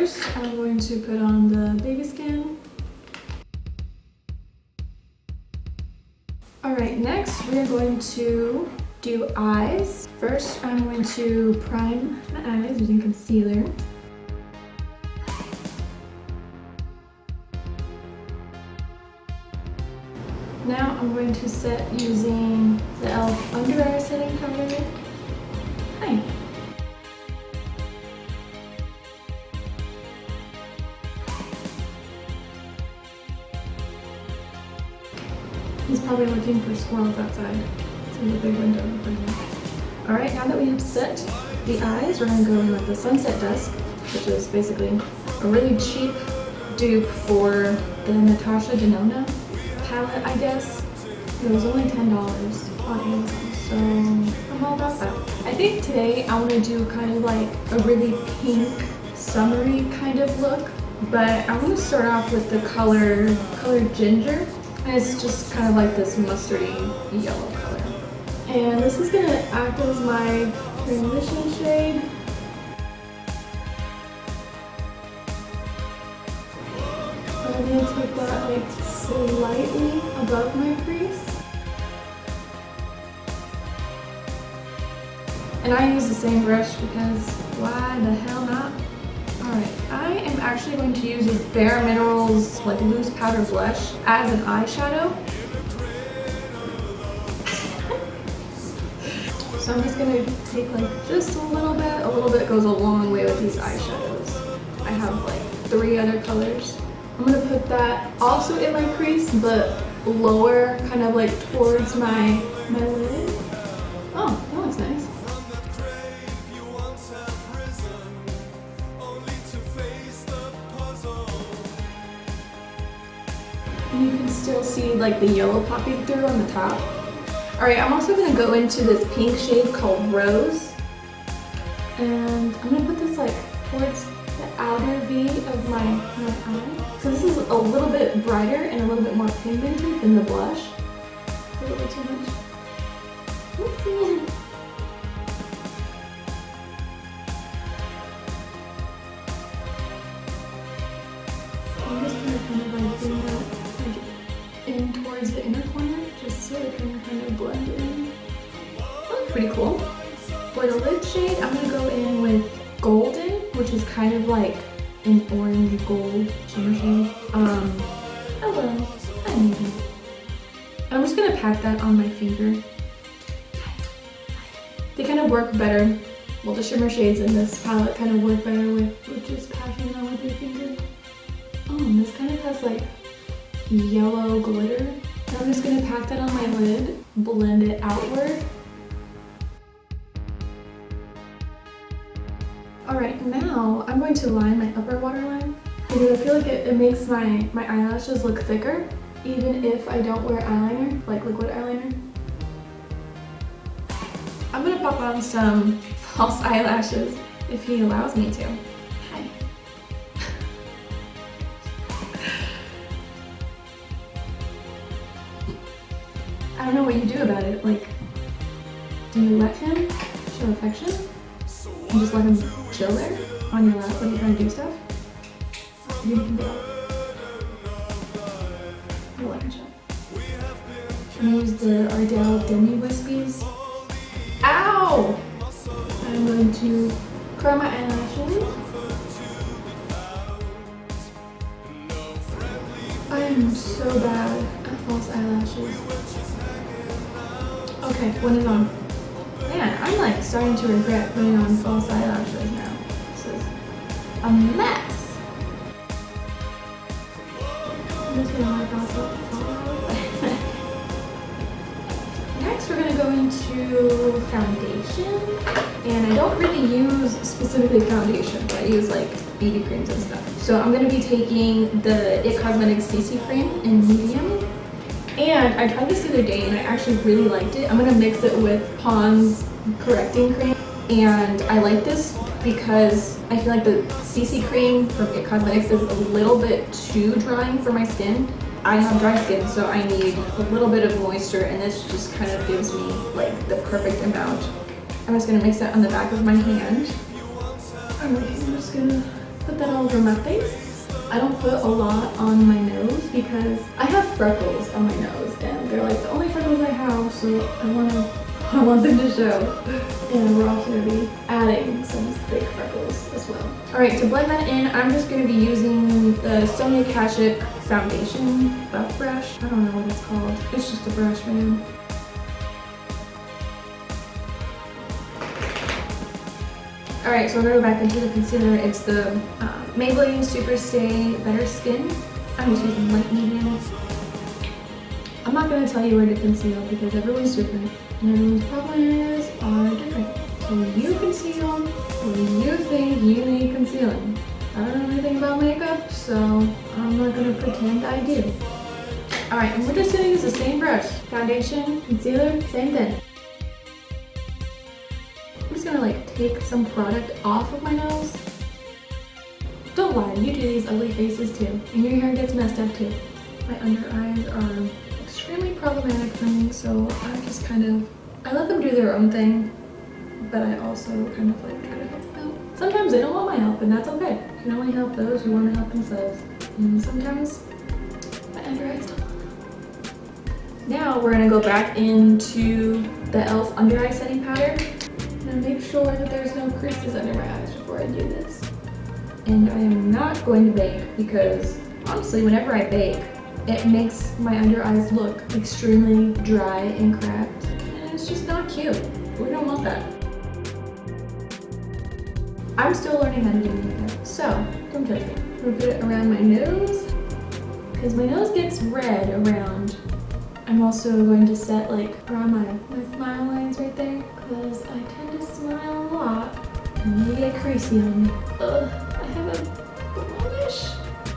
first, I'm going to put on the baby skin. Alright, next we are going to do eyes. First, I'm going to prime my eyes using concealer. Now I'm going to set using the e.l.f. Under Eye Setting Powder. Hi. He's probably looking for squirrels outside. There's a big window in front of him. Alright, now that we have set the eyes, we're going to go in with the Sunset Dusk, which is basically a really cheap dupe for the Natasha Denona palette, I guess. It was only $10 on Amazon, so I'm all about that. I think today I want to do kind of like a really pink, summery kind of look, but I want to start off with the color Ginger. And it's just kind of like this mustardy yellow color. And this is going to act as my transition shade. I'm going to take that like slightly above my crease. And I use the same brush because why the hell not? Alright, I am actually going to use this Bare Minerals like loose powder blush as an eyeshadow. So I'm just going to take like just a little bit. A little bit goes a long way with these eyeshadows. I have like 3 other colors. I'm going to put that also in my crease, but lower, kind of like towards my lid. Oh, that looks nice. You can still see like the yellow popping through on the top. Alright, I'm also going to go into this pink shade called Rose. And I'm going to put this like towards the outer V of my eye. So this is a little bit brighter and a little bit more pigmented than the blush. A little bit too much. Oopsie. I'm just going to kind of like bring that in towards the inner corner, just so it can kind of blend in. Oh, pretty cool. For the lid shade, I'm going to go in with Golden, which is kind of like an orange gold shimmer shade. Hello, hi Navy. I'm just going to pat that on my finger. They kind of work better, well the shimmer shades in this palette kind of work better with just patting on with your finger. Oh, and this kind of has like yellow glitter. And I'm just going to pat that on my lid, blend it outward. Alright, now I'm going to line my upper waterline because I feel like it makes my eyelashes look thicker even if I don't wear eyeliner, like liquid eyeliner. I'm going to pop on some false eyelashes if he allows me to. Hi. I don't know what you do about it. Like, do you let him show affection? And just let him chill there on your lap when you're trying to do stuff? You can go. I'll let him chill. I'm gonna use the Ardell Demi Wispies. Ow! I'm going to curl my eyelashes. I am so bad at false eyelashes. Okay, one is on. Man, I'm like starting to regret putting on false eyelashes now. This is a mess. I'm just gonna wipe off the Next, we're gonna go into foundation. And I don't really use specifically foundation, but I use like BB creams and stuff. So I'm gonna be taking the IT Cosmetics CC cream in medium. And I tried this the other day and I actually really liked it. I'm gonna mix it with Pond's correcting cream. And I like this because I feel like the CC cream from IT Cosmetics is a little bit too drying for my skin. I have dry skin, so I need a little bit of moisture, and this just kind of gives me like the perfect amount. I'm just gonna mix it on the back of my hand. I'm just gonna put that all over my face. I don't put a lot on my nose because I have freckles on my nose and they're like the only freckles I have, so I want them to show. And we're also going to be adding some fake freckles as well. Alright, to blend that in, I'm just going to be using the Sonia Kashuk Foundation Buff Brush. I don't know what it's called. It's just a brush, man. Alright, so I'm going to go back into the concealer. It's the Maybelline Super Stay Better Skin. I'm just using light medium. I'm not going to tell you where to conceal because everyone's different and everyone's problem areas are different. So you conceal when you think you need concealing. I don't know anything about makeup, so I'm not going to pretend I do. Alright, and we're just going to use the same brush. Foundation, concealer, same thing. I'm just gonna like take some product off of my nose. Don't lie, you do these ugly faces too. And your hair gets messed up too. My under eyes are extremely problematic for me, so I let them do their own thing, but I also kind of like try to help them out. Sometimes they don't want my help, and that's okay. You can only help those who want to help themselves. And sometimes my under eyes don't. Now we're gonna go back into the e.l.f. under eye setting powder. And make sure that there's no creases under my eyes before I do this. And I am not going to bake because honestly, whenever I bake, it makes my under eyes look extremely dry and cracked. And it's just not cute. We don't want that. I'm still learning how to do makeup, so don't judge me. I'm gonna put it around my nose because my nose gets red around. I'm also going to set like around my smile lines right there because I tend to smile a lot and they get creasy on me. Ugh, I have a blemish.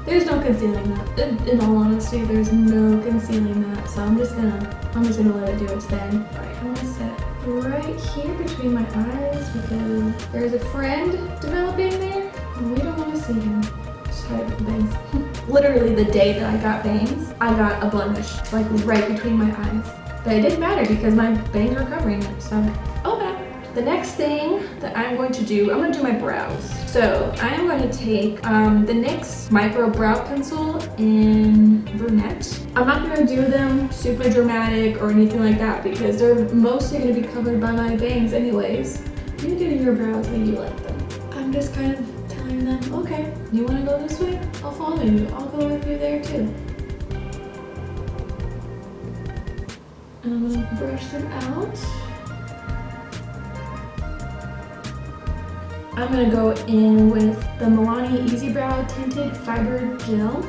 There's no concealing that. In all honesty, there's no concealing that. So I'm just gonna let it do its thing. Alright, I'm gonna set right here between my eyes because there's a friend developing there and we don't want to see him. Sorry about the bangs. Literally the day that I got bangs, I got a blemish like right between my eyes. But it didn't matter because my bangs were covering it, so okay. The next thing that I'm going to do, I'm going to do my brows. So I am going to take the NYX Micro Brow Pencil in Brunette. I'm not going to do them super dramatic or anything like that because they're mostly going to be covered by my bangs anyways. You do your brows when you like them. I'm just kind of telling them, okay, you want to go this way? I'll follow you. I'll go with you there too. And I'm going to brush them out. I'm going to go in with the Milani Easy Brow Tinted Fiber Gel.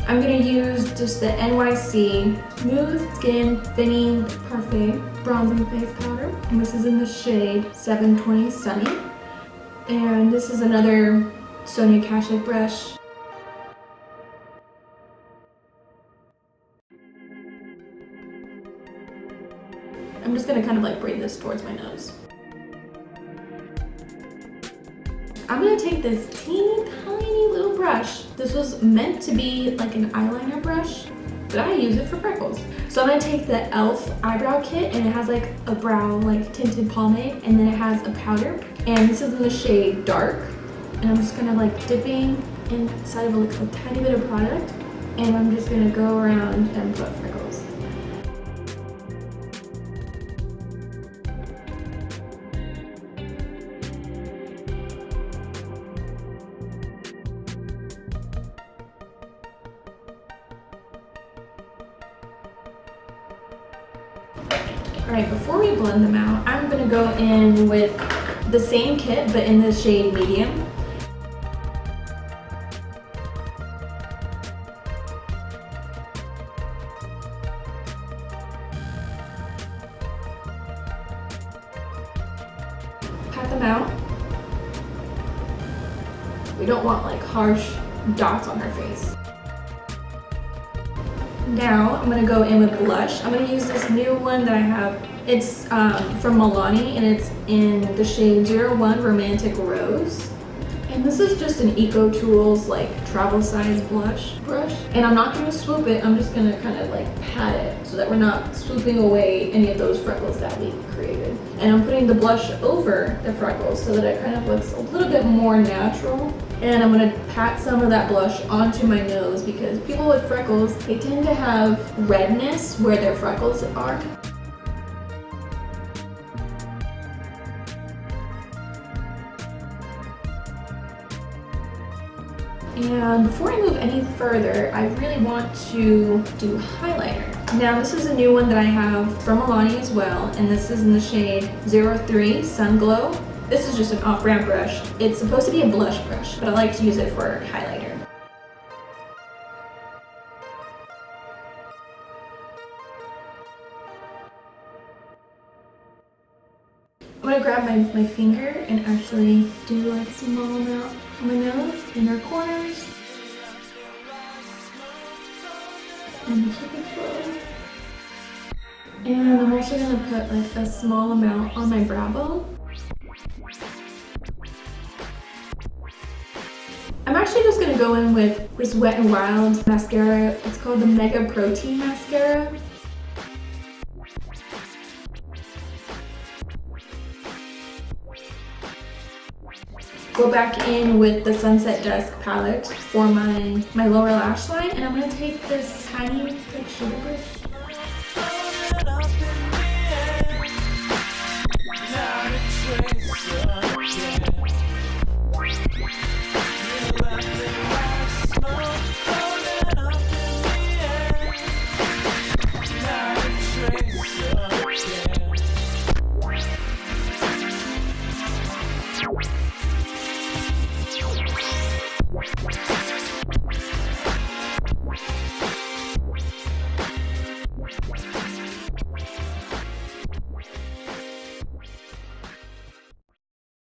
I'm going to use just the NYC Smooth Skin Thinning Parfait Bronzing Face Powder. And this is in the shade 720 Sunny. And this is another Sonia Kashuk brush. I'm just going to kind of like bring this towards my nose. I'm going to take this teeny tiny little brush. This was meant to be like an eyeliner brush, but I use it for freckles. So I'm going to take the e.l.f. eyebrow kit and it has like a brow like tinted pomade and then it has a powder. And this is in the shade Dark. And I'm just kind of like dipping inside of like a tiny bit of product and I'm just going to go around and put freckles. Alright, before we blend them out, I'm going to go in with the same kit, but in the shade Medium. Pat them out. We don't want like harsh dots on our face. Now I'm going to go in with blush. I'm going to use this new one that I have. It's from Milani and it's in the shade 01 Romantic Rose. And And this is just an Eco Tools like travel size blush brush. And I'm not gonna swoop it, I'm just gonna kind of like pat it so that we're not swooping away any of those freckles that we created. And I'm putting the blush over the freckles so that it kind of looks a little bit more natural. And I'm gonna pat some of that blush onto my nose because people with freckles, they tend to have redness where their freckles are. And before I move any further, I really want to do highlighter. Now this is a new one that I have from Alani as well, and this is in the shade 03 Sun Glow. This is just an off-brand brush. It's supposed to be a blush brush, but I like to use it for highlighter. I'm gonna grab my finger and actually do like a small amount on my nose, inner corners, and the tip as well. And I'm also gonna put like a small amount on my brow bone. I'm actually just gonna go in with this Wet n Wild mascara. It's called the Mega Protein Mascara. Go back in with the Sunset Dusk palette for my lower lash line, and I'm gonna take this tiny like sugar brush.